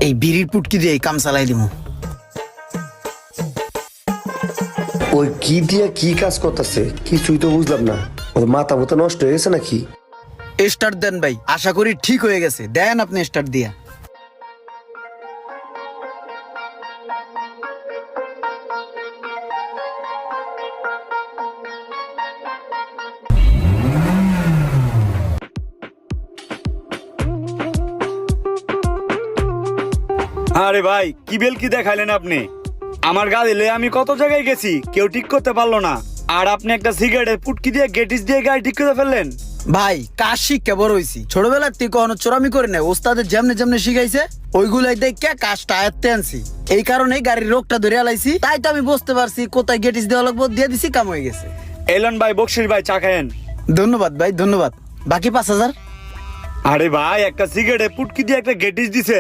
এই বিড়ির পুটকি দিয়ে এই কাম চালাই দিমু। ওই কি দিয়া কি কাজ করতেছে কিছুই তো বুঝলাম না। ওর মাথা মতো নষ্ট হয়ে গেছে নাকি? স্টার্ট দেন ভাই, আশা করি ঠিক হয়ে গেছে। দেন আপনি স্টার্ট দিয়া। আরে ভাই, কি বেল কি দেখাইলেন আপনি? আমার গাড়ি লয়ে আমি কত জায়গায় গেছি, কেউ ঠিক করতে পারলো না। আর আপনি একটা সিগারেটের পুটকি দিয়ে গেটিস দিয়ে গাড়ি ঠিক করে ফেললেন। ভাই কাজ শিক্ষা বড় হইছি, ছোটবেলার থেকে কখনো চোরামি করে নাই। ওস্তাদের যেমনে যেমনে শিখাইছে ওইগুলাই দেখে কাজটা আয়ত্তে আনছি। এই কারণে গাড়ির রোগটা ধরে আলাইছি। তাই তো আমি বুঝতে পারছি কোথায় গেটিস দেওয়া লাগবো, দিয়ে দিছি, কাম হয়ে গেছে। এলন ভাই, বকশির ভাই, চা খায়েন। ধন্যবাদ ভাই, ধন্যবাদ। বাকি 5,000। আরে ভাই, একটা সিগারেটে পুটকি দিয়ে একটা গেটিস দিছে।